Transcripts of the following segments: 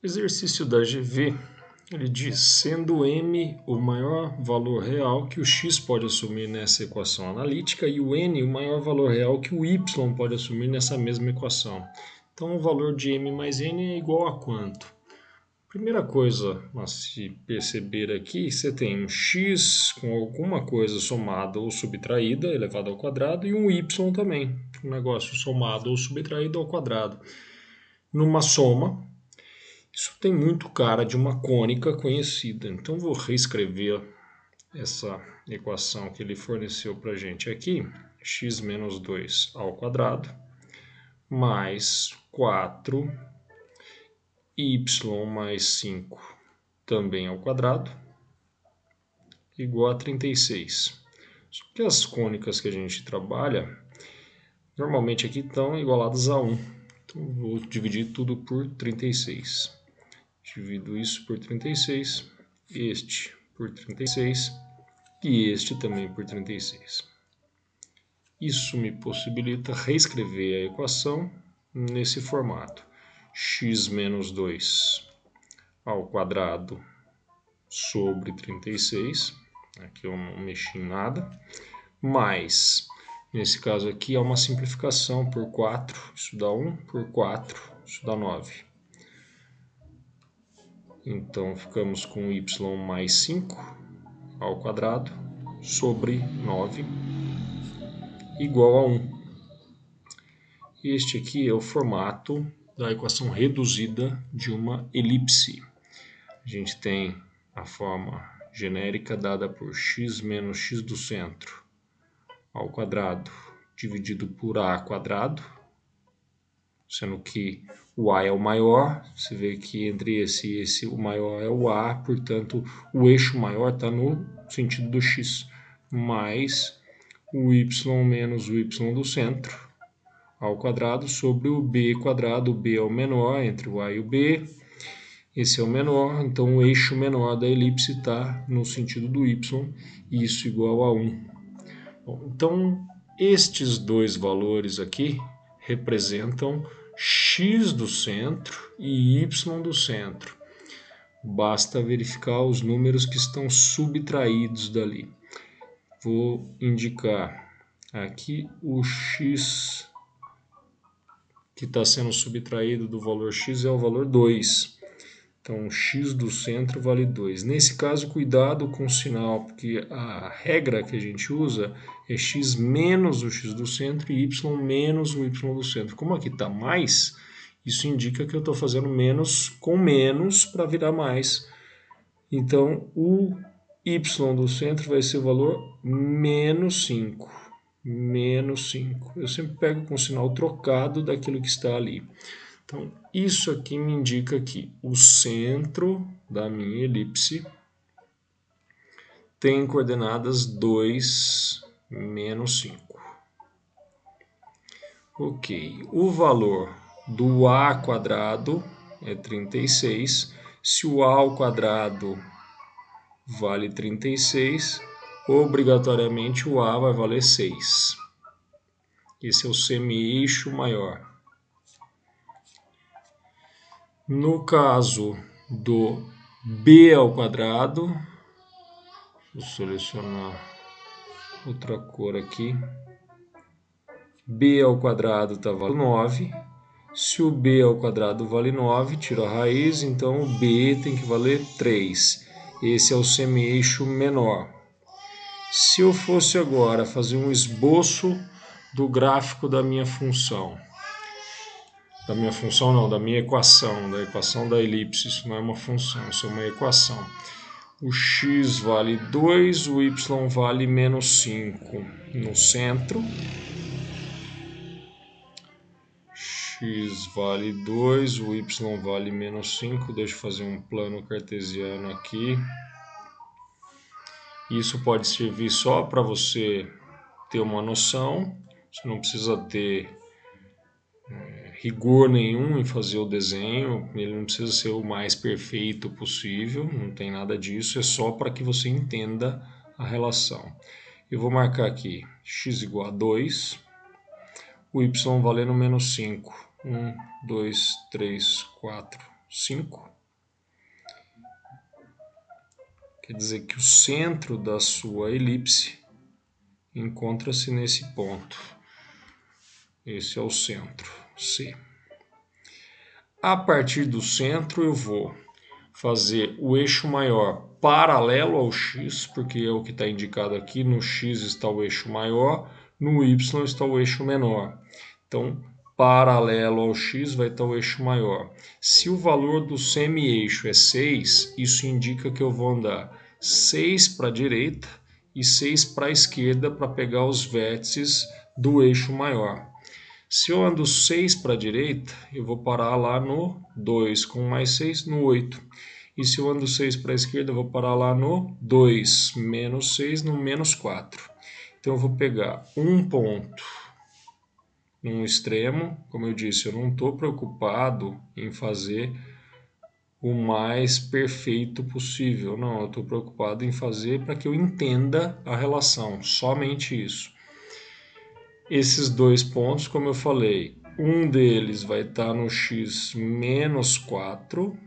Exercício da GV, ele diz, sendo m o maior valor real que o x pode assumir nessa equação analítica e o n o maior valor real que o y pode assumir nessa mesma equação. Então, o valor de m mais n é igual a quanto? Primeira coisa a se perceber aqui, você tem um x com alguma coisa somada ou subtraída, elevado ao quadrado, e um y também, um negócio somado ou subtraído ao quadrado. Numa soma, isso tem muito cara de uma cônica conhecida. Então, vou reescrever essa equação que ele forneceu para a gente aqui. X menos 2 ao quadrado, mais 4, y mais 5 também ao quadrado, igual a 36. Só que as cônicas que a gente trabalha, normalmente aqui estão igualadas a 1. Então, vou dividir tudo por 36. Divido isso por 36, este por 36 e este também por 36. Isso me possibilita reescrever a equação nesse formato. X menos 2 ao quadrado sobre 36, aqui eu não mexi em nada, mais, nesse caso aqui é uma simplificação por 4, isso dá 1, por 4, isso dá 9. Então, ficamos com y mais 5 ao quadrado sobre 9 igual a 1. Este aqui é o formato da equação reduzida de uma elipse. A gente tem a forma genérica dada por x menos x do centro ao quadrado dividido por a quadrado, sendo que o a é o maior, você vê que entre esse e esse o maior é o a, portanto o eixo maior está no sentido do x, mais o y menos o y do centro ao quadrado sobre o b quadrado, o b é o menor entre o a e o b, esse é o menor, então o eixo menor da elipse está no sentido do y, e isso igual a 1. Bom, então, estes dois valores aqui representam x do centro e y do centro. Basta verificar os números que estão subtraídos dali. Vou indicar aqui o x que está sendo subtraído do valor x é o valor 2. Então, o x do centro vale 2. Nesse caso, cuidado com o sinal, porque a regra que a gente usa é x menos o x do centro e y menos o y do centro. Como aqui está mais, isso indica que eu estou fazendo menos com menos para virar mais. Então, o y do centro vai ser o valor menos 5. Menos 5. Eu sempre pego com o sinal trocado daquilo que está ali. Então, isso aqui me indica que o centro da minha elipse tem coordenadas 2, menos 5. Ok, o valor do a quadrado é 36. Se o a ao quadrado vale 36, obrigatoriamente o a vai valer 6. Esse é o semi-eixo maior. No caso do b ao quadrado, vou selecionar outra cor aqui. B ao quadrado está valendo 9. Se o b ao quadrado vale 9, tiro a raiz, então o b tem que valer 3. Esse é o semi-eixo menor. Se eu fosse agora fazer um esboço do gráfico da minha função, da minha equação, da equação da elipse, isso não é uma função, isso é uma equação. O x vale 2, o y vale menos 5 no centro. X vale 2, o y vale menos 5. Deixa eu fazer um plano cartesiano aqui. Isso pode servir só para você ter uma noção. Você não precisa ter rigor nenhum em fazer o desenho, ele não precisa ser o mais perfeito possível, não tem nada disso, é só para que você entenda a relação. Eu vou marcar aqui x igual a 2, o y valendo menos 5. 1, 2, 3, 4, 5. Quer dizer que o centro da sua elipse encontra-se nesse ponto. Esse é o centro, C. A partir do centro eu vou fazer o eixo maior paralelo ao x, porque é o que está indicado aqui. No x está o eixo maior, no y está o eixo menor. Então, paralelo ao x vai estar o eixo maior. Se o valor do semi-eixo é 6, isso indica que eu vou andar 6 para a direita e 6 para a esquerda para pegar os vértices do eixo maior. Se eu ando 6 para a direita, eu vou parar lá no 2, com mais 6, no 8. E se eu ando 6 para a esquerda, eu vou parar lá no 2, menos 6, no menos 4. Então eu vou pegar um ponto num extremo. Como eu disse, eu não estou preocupado em fazer o mais perfeito possível. Não, eu estou preocupado em fazer para que eu entenda a relação, somente isso. Esses dois pontos, como eu falei, um deles vai estar no x menos 4,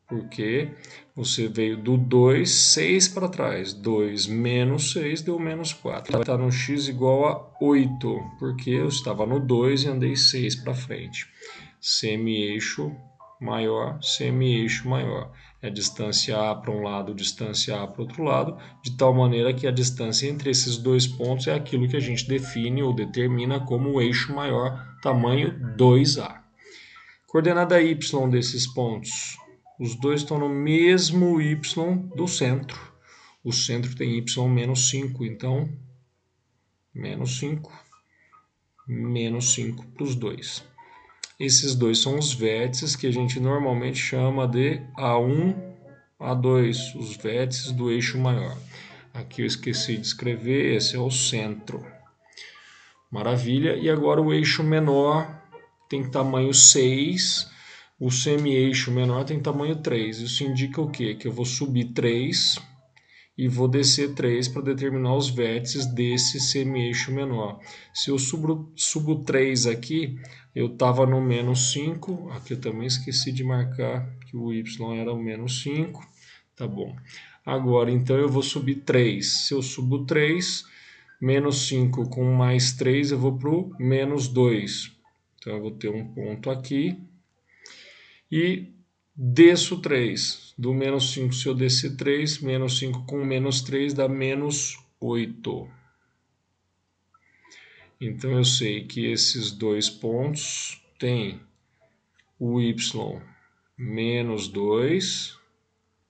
porque você veio do 2, 6 para trás. 2 menos 6 deu menos 4. Vai estar no x igual a 8, porque eu estava no 2 e andei 6 para frente. Semi-eixo maior, semi-eixo maior. É distância A para um lado, distância A para o outro lado, de tal maneira que a distância entre esses dois pontos é aquilo que a gente define ou determina como o eixo maior, tamanho 2A. Coordenada y desses pontos. Os dois estão no mesmo y do centro. O centro tem y menos 5, então menos 5 para os dois. Esses dois são os vértices que a gente normalmente chama de A1, A2, os vértices do eixo maior. Aqui eu esqueci de escrever, esse é o centro. Maravilha. E agora o eixo menor tem tamanho 6, o semi-eixo menor tem tamanho 3. Isso indica o quê? Que eu vou subir 3 e vou descer 3 para determinar os vértices desse semi-eixo menor. Se eu subo 3 aqui, eu estava no menos 5. Aqui eu também esqueci de marcar que o y era o menos 5. Tá bom. Agora, então, eu vou subir 3. Se eu subo 3, menos 5 com mais 3, eu vou para o menos 2. Então, eu vou ter um ponto aqui. E desço 3. Do menos 5, se eu descer 3, menos 5 com menos 3 dá menos 8. Então eu sei que esses dois pontos têm o y menos 2,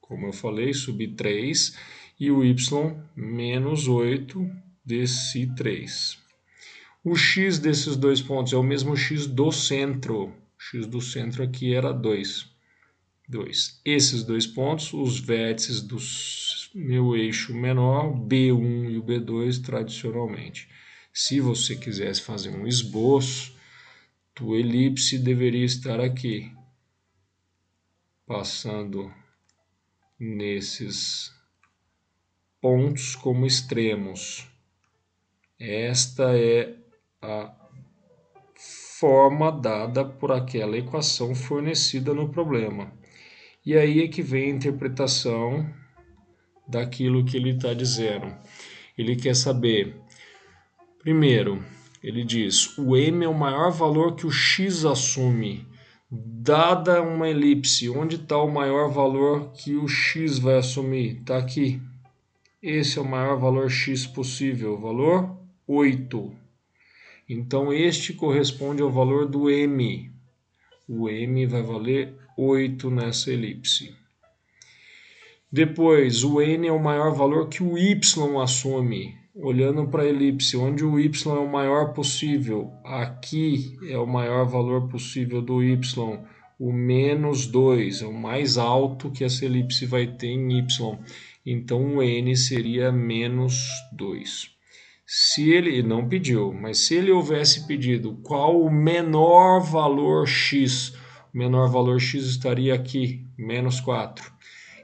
como eu falei, subi 3, e o y menos 8, desci 3. O x desses dois pontos é o mesmo x do centro. O x do centro aqui era 2. Esses dois pontos, os vértices do meu eixo menor, B1 e o B2 tradicionalmente. Se você quisesse fazer um esboço, tua elipse deveria estar aqui, passando nesses pontos como extremos. Esta é a forma dada por aquela equação fornecida no problema. E aí é que vem a interpretação daquilo que ele está dizendo. Ele quer saber, primeiro, ele diz, o m é o maior valor que o x assume. Dada uma elipse, onde está o maior valor que o x vai assumir? Está aqui. Esse é o maior valor x possível, o valor 8. Então, este corresponde ao valor do m. O m vai valer 8 nessa elipse. Depois, o n é o maior valor que o y assume. Olhando para a elipse, onde o y é o maior possível, aqui é o maior valor possível do y. O menos 2 é o mais alto que essa elipse vai ter em y. Então, o n seria menos 2. Se ele não pediu, mas se ele houvesse pedido qual o menor valor x, o menor valor x estaria aqui, menos 4.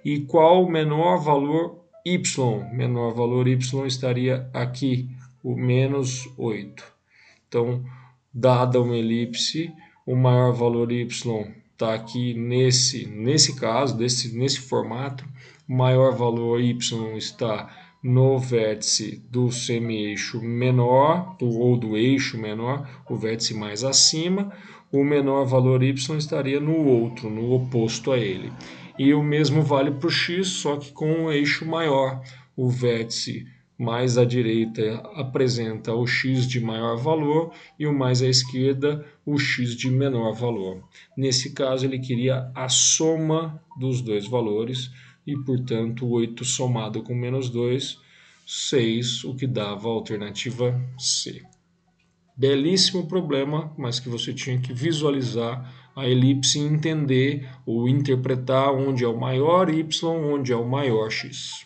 E qual o menor valor y? Menor valor y estaria aqui, o menos 8. Então, dada uma elipse, o maior valor y está aqui nesse caso, nesse formato, o maior valor y está no vértice do semi-eixo menor, ou do eixo menor, o vértice mais acima, o menor valor y estaria no outro, no oposto a ele. E o mesmo vale para o x, só que com o eixo maior. O vértice mais à direita apresenta o x de maior valor e o mais à esquerda o x de menor valor. Nesse caso, ele queria a soma dos dois valores e, portanto, 8 somado com menos 2, 6, o que dava a alternativa C. Belíssimo problema, mas que você tinha que visualizar a elipse e entender ou interpretar onde é o maior y, onde é o maior x.